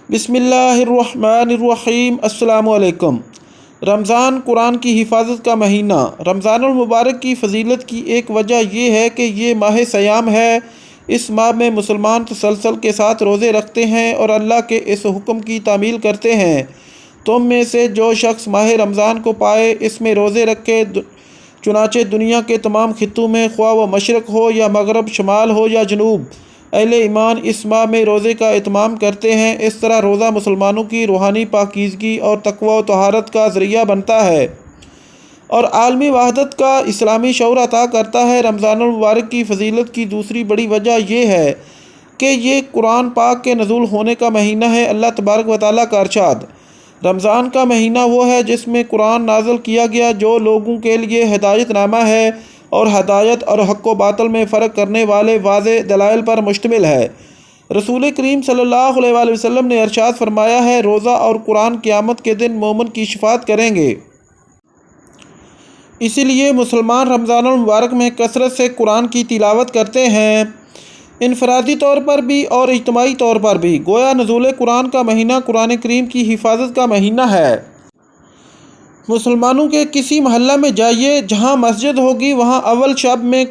بسم اللہ الرحمن الرحیم۔ السلام علیکم۔ رمضان قرآن کی حفاظت کا مہینہ۔ رمضان المبارک کی فضیلت کی ایک وجہ یہ ہے کہ یہ ماہ صیام ہے۔ اس ماہ میں مسلمان تسلسل کے ساتھ روزے رکھتے ہیں اور اللہ کے اس حکم کی تعمیل کرتے ہیں، تم میں سے جو شخص ماہ رمضان کو پائے اس میں روزے رکھے۔ چنانچہ دنیا کے تمام خطوں میں، خواہ وہ مشرق ہو یا مغرب، شمال ہو یا جنوب، اہل ایمان اس ماہ میں روزے کا اہتمام کرتے ہیں۔ اس طرح روزہ مسلمانوں کی روحانی پاکیزگی اور تقوی و طہارت کا ذریعہ بنتا ہے اور عالمی وحدت کا اسلامی شعور عطا کرتا ہے۔ رمضان المبارک کی فضیلت کی دوسری بڑی وجہ یہ ہے کہ یہ قرآن پاک کے نزول ہونے کا مہینہ ہے۔ اللہ تبارک و تعالیٰ کا ارشاد: رمضان کا مہینہ وہ ہے جس میں قرآن نازل کیا گیا، جو لوگوں کے لیے ہدایت نامہ ہے اور ہدایت اور حق و باطل میں فرق کرنے والے واضح دلائل پر مشتمل ہے۔ رسول کریم صلی اللہ علیہ وآلہ وسلم نے ارشاد فرمایا ہے، روزہ اور قرآن قیامت کے دن مومن کی شفاعت کریں گے۔ اسی لیے مسلمان رمضان المبارک میں کثرت سے قرآن کی تلاوت کرتے ہیں، انفرادی طور پر بھی اور اجتماعی طور پر بھی۔ گویا نزول قرآن کا مہینہ قرآن کریم کی حفاظت کا مہینہ ہے۔ مسلمانوں کے کسی محلہ میں جائیے، جہاں مسجد ہوگی وہاں اول شب میں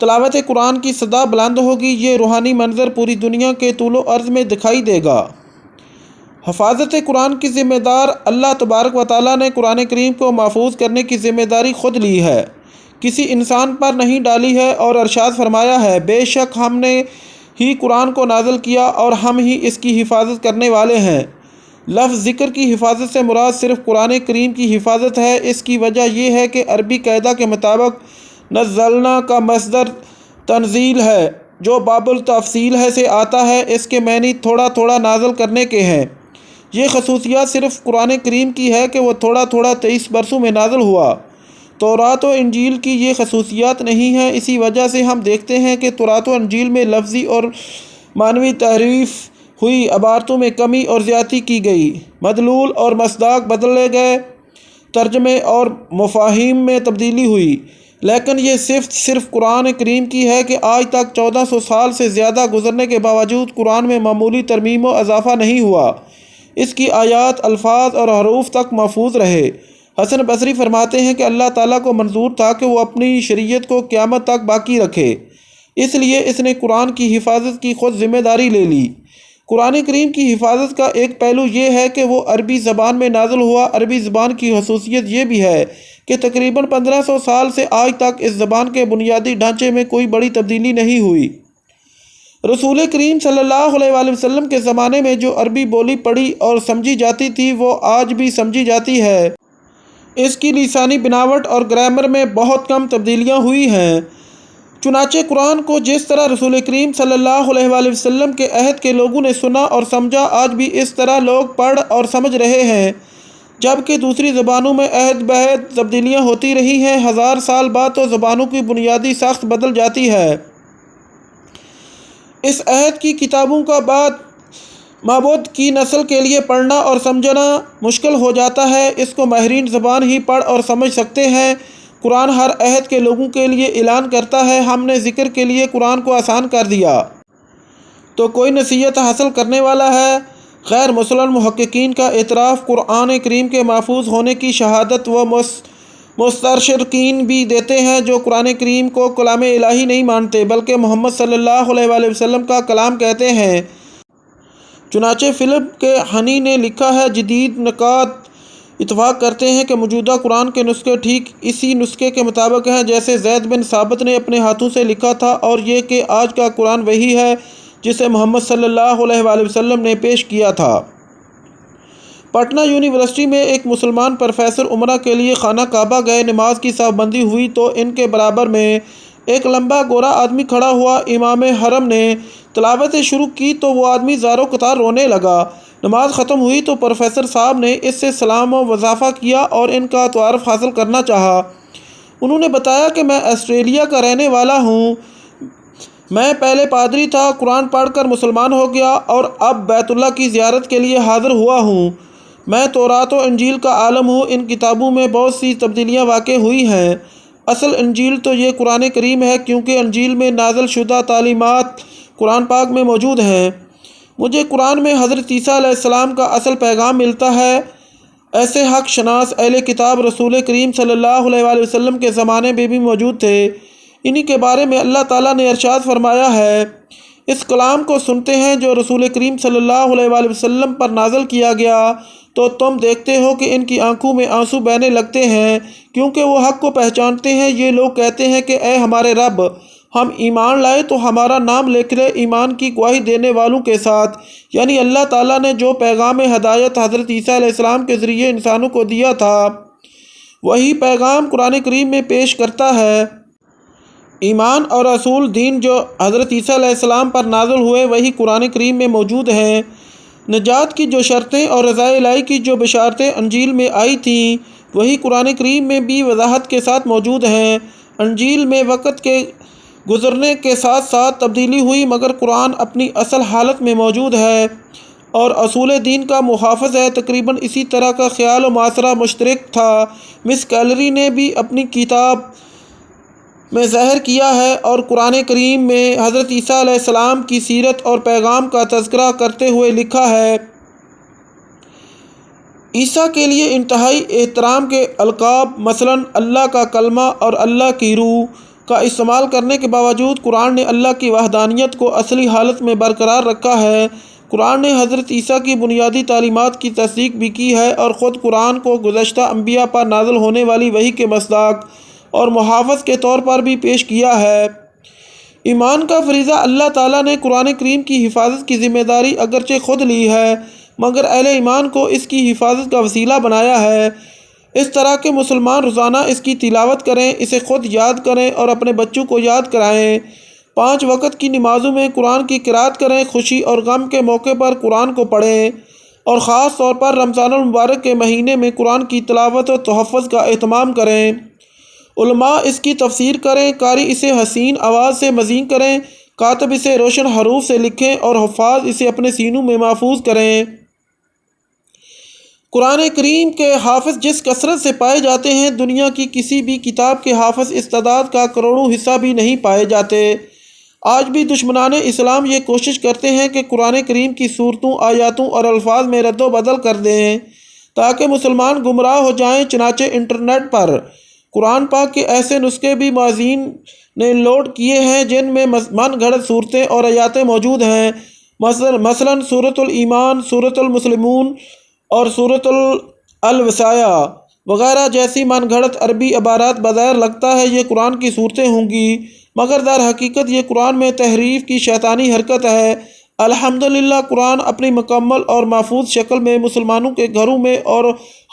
تلاوت قرآن کی صدا بلند ہوگی۔ یہ روحانی منظر پوری دنیا کے طول و عرض میں دکھائی دے گا۔ حفاظت قرآن کی ذمہ دار اللہ تبارک و تعالیٰ نے قرآن کریم کو محفوظ کرنے کی ذمہ داری خود لی ہے، کسی انسان پر نہیں ڈالی ہے، اور ارشاد فرمایا ہے، بے شک ہم نے ہی قرآن کو نازل کیا اور ہم ہی اس کی حفاظت کرنے والے ہیں۔ لفظ ذکر کی حفاظت سے مراد صرف قرآن کریم کی حفاظت ہے۔ اس کی وجہ یہ ہے کہ عربی قاعدہ کے مطابق نزلنا کا مصدر تنزیل ہے، جو باب التفصیل ہے سے آتا ہے۔ اس کے معنی تھوڑا تھوڑا نازل کرنے کے ہیں۔ یہ خصوصیت صرف قرآن کریم کی ہے کہ وہ تھوڑا تھوڑا 23 برسوں میں نازل ہوا۔ تورات و انجیل کی یہ خصوصیات نہیں ہیں۔ اسی وجہ سے ہم دیکھتے ہیں کہ تورات و انجیل میں لفظی اور معنوی تحریف ہوئی، عبارتوں میں کمی اور زیادتی کی گئی، مدلول اور مصداق بدلے گئے، ترجمے اور مفاہیم میں تبدیلی ہوئی۔ لیکن یہ صرف قرآن کریم کی ہے کہ آج تک 1400 سال سے زیادہ گزرنے کے باوجود قرآن میں معمولی ترمیم و اضافہ نہیں ہوا۔ اس کی آیات، الفاظ اور حروف تک محفوظ رہے۔ حسن بصری فرماتے ہیں کہ اللہ تعالیٰ کو منظور تھا کہ وہ اپنی شریعت کو قیامت تک باقی رکھے، اس لیے اس نے قرآن کی حفاظت کی خود ذمہ داری لے لی۔ قرآن کریم کی حفاظت کا ایک پہلو یہ ہے کہ وہ عربی زبان میں نازل ہوا۔ عربی زبان کی خصوصیت یہ بھی ہے کہ تقریباً 1500 سال سے آج تک اس زبان کے بنیادی ڈھانچے میں کوئی بڑی تبدیلی نہیں ہوئی۔ رسول کریم صلی اللہ علیہ وآلہ وسلم کے زمانے میں جو عربی بولی پڑھی اور سمجھی جاتی تھی وہ آج بھی سمجھی جاتی ہے۔ اس کی لسانی بناوٹ اور گرامر میں بہت کم تبدیلیاں ہوئی ہیں۔ چنانچہ قرآن کو جس طرح رسول کریم صلی اللہ علیہ وآلہ وسلم کے عہد کے لوگوں نے سنا اور سمجھا، آج بھی اس طرح لوگ پڑھ اور سمجھ رہے ہیں، جبکہ دوسری زبانوں میں عہد بہد تبدیلیاں ہوتی رہی ہیں۔ 1000 سال بعد تو زبانوں کی بنیادی ساخت بدل جاتی ہے۔ اس عہد کی کتابوں کا بعد معبود کی نسل کے لیے پڑھنا اور سمجھنا مشکل ہو جاتا ہے۔ اس کو ماہرین زبان ہی پڑھ اور سمجھ سکتے ہیں۔ قرآن ہر عہد کے لوگوں کے لیے اعلان کرتا ہے، ہم نے ذکر کے لیے قرآن کو آسان کر دیا۔ تو کوئی نصیحت حاصل کرنے والا ہے؟ غیر مسلم محققین کا اعتراف قرآن کریم کے محفوظ ہونے کی شہادت وہ مستشرقین بھی دیتے ہیں جو قرآن کریم کو کلام الہی نہیں مانتے بلکہ محمد صلی اللہ علیہ وآلہ وسلم کا کلام کہتے ہیں۔ چنانچہ فلپ کے ہنی نے لکھا ہے، جدید نقاد اتفاق کرتے ہیں کہ موجودہ قرآن کے نسخے ٹھیک اسی نسخے کے مطابق ہیں جیسے زید بن ثابت نے اپنے ہاتھوں سے لکھا تھا، اور یہ کہ آج کا قرآن وہی ہے جسے محمد صلی اللہ علیہ وآلہ وسلم نے پیش کیا تھا۔ پٹنہ یونیورسٹی میں ایک مسلمان پروفیسر عمرہ کے لیے خانہ کعبہ گئے۔ نماز کی صف بندی ہوئی تو ان کے برابر میں ایک لمبا گورا آدمی کھڑا ہوا۔ امام حرم نے تلاوت شروع کی تو وہ آدمی زار و قطار رونے لگا۔ نماز ختم ہوئی تو پروفیسر صاحب نے اس سے سلام و وضافہ کیا اور ان کا تعارف حاصل کرنا چاہا۔ انہوں نے بتایا کہ میں آسٹریلیا کا رہنے والا ہوں، میں پہلے پادری تھا، قرآن پڑھ کر مسلمان ہو گیا اور اب بیت اللہ کی زیارت کے لیے حاضر ہوا ہوں۔ میں تورات و انجیل کا عالم ہوں، ان کتابوں میں بہت سی تبدیلیاں واقع ہوئی ہیں۔ اصل انجیل تو یہ قرآن کریم ہے، کیونکہ انجیل میں نازل شدہ تعلیمات قرآن پاک میں موجود ہیں۔ مجھے قرآن میں حضرت عیسیٰ علیہ السلام کا اصل پیغام ملتا ہے۔ ایسے حق شناس اہل کتاب رسول کریم صلی اللہ علیہ وآلہ وسلم کے زمانے میں بھی موجود تھے۔ انہی کے بارے میں اللہ تعالیٰ نے ارشاد فرمایا ہے، اس کلام کو سنتے ہیں جو رسول کریم صلی اللہ علیہ وآلہ وسلم پر نازل کیا گیا تو تم دیکھتے ہو کہ ان کی آنکھوں میں آنسو بہنے لگتے ہیں کیونکہ وہ حق کو پہچانتے ہیں۔ یہ لوگ کہتے ہیں کہ اے ہمارے رب، ہم ایمان لائے تو ہمارا نام لکھ لے ایمان کی گواہی دینے والوں کے ساتھ۔ یعنی اللہ تعالیٰ نے جو پیغام ہدایت حضرت عیسیٰ علیہ السلام کے ذریعے انسانوں کو دیا تھا وہی پیغام قرآن کریم میں پیش کرتا ہے۔ ایمان اور اصول دین جو حضرت عیسیٰ علیہ السلام پر نازل ہوئے وہی قرآن کریم میں موجود ہیں۔ نجات کی جو شرطیں اور رضائے الہی کی جو بشارتیں انجیل میں آئی تھیں وہی قرآن کریم میں بھی وضاحت کے ساتھ موجود ہیں۔ انجیل میں وقت کے گزرنے کے ساتھ ساتھ تبدیلی ہوئی مگر قرآن اپنی اصل حالت میں موجود ہے اور اصول دین کا محافظ ہے۔ تقریباً اسی طرح کا خیال و معاشرہ مشترک تھا۔ مس کیلری نے بھی اپنی کتاب میں ظاہر کیا ہے اور قرآن کریم میں حضرت عیسیٰ علیہ السلام کی سیرت اور پیغام کا تذکرہ کرتے ہوئے لکھا ہے، عیسیٰ کے لیے انتہائی احترام کے القاب مثلاً اللہ کا کلمہ اور اللہ کی روح کا استعمال کرنے کے باوجود قرآن نے اللہ کی وحدانیت کو اصلی حالت میں برقرار رکھا ہے۔ قرآن نے حضرت عیسیٰ کی بنیادی تعلیمات کی تصدیق بھی کی ہے اور خود قرآن کو گزشتہ انبیاء پر نازل ہونے والی وحی کے مصداق اور محافظ کے طور پر بھی پیش کیا ہے۔ ایمان کا فریضہ اللہ تعالیٰ نے قرآن کریم کی حفاظت کی ذمہ داری اگرچہ خود لی ہے مگر اہل ایمان کو اس کی حفاظت کا وسیلہ بنایا ہے۔ اس طرح کے مسلمان روزانہ اس کی تلاوت کریں، اسے خود یاد کریں اور اپنے بچوں کو یاد کرائیں۔ 5 وقت کی نمازوں میں قرآن کی قرأت کریں، خوشی اور غم کے موقع پر قرآن کو پڑھیں اور خاص طور پر رمضان المبارک کے مہینے میں قرآن کی تلاوت و تحفظ کا اہتمام کریں۔ علماء اس کی تفسیر کریں، قاری اسے حسین آواز سے مزین کریں، کاتب اسے روشن حروف سے لکھیں اور حفاظ اسے اپنے سینوں میں محفوظ کریں۔ قرآن کریم کے حافظ جس کثرت سے پائے جاتے ہیں دنیا کی کسی بھی کتاب کے حافظ اس تعداد کا کروڑوں حصہ بھی نہیں پائے جاتے۔ آج بھی دشمنان اسلام یہ کوشش کرتے ہیں کہ قرآن کریم کی صورتوں، آیاتوں اور الفاظ میں رد و بدل کر دیں تاکہ مسلمان گمراہ ہو جائیں۔ چنانچہ انٹرنیٹ پر قرآن پاک کے ایسے نسخے بھی معززین نے لوڈ کیے ہیں جن میں من گھڑت صورتیں اور آیاتیں موجود ہیں، مثلاً سورۃ الایمان، سورۃ المسلمون اور سورۃ الوصایا وغیرہ جیسی من گھڑت عربی عبارات۔ بظاہر لگتا ہے یہ قرآن کی صورتیں ہوں گی مگر در حقیقت یہ قرآن میں تحریف کی شیطانی حرکت ہے۔ الحمدللہ قرآن اپنی مکمل اور محفوظ شکل میں مسلمانوں کے گھروں میں اور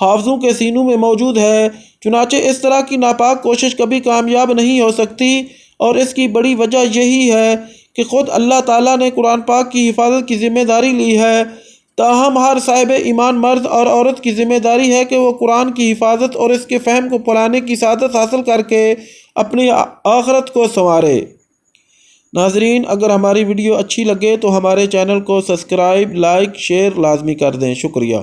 حافظوں کے سینوں میں موجود ہے۔ چنانچہ اس طرح کی ناپاک کوشش کبھی کامیاب نہیں ہو سکتی اور اس کی بڑی وجہ یہی ہے کہ خود اللہ تعالیٰ نے قرآن پاک کی حفاظت کی ذمہ داری لی ہے۔ تاہم ہر صاحب ایمان مرد اور عورت کی ذمہ داری ہے کہ وہ قرآن کی حفاظت اور اس کے فہم کو پلانے کی سعادت حاصل کر کے اپنی آخرت کو سنوارے۔ ناظرین، اگر ہماری ویڈیو اچھی لگے تو ہمارے چینل کو سبسکرائب، لائک، شیئر لازمی کر دیں۔ شکریہ۔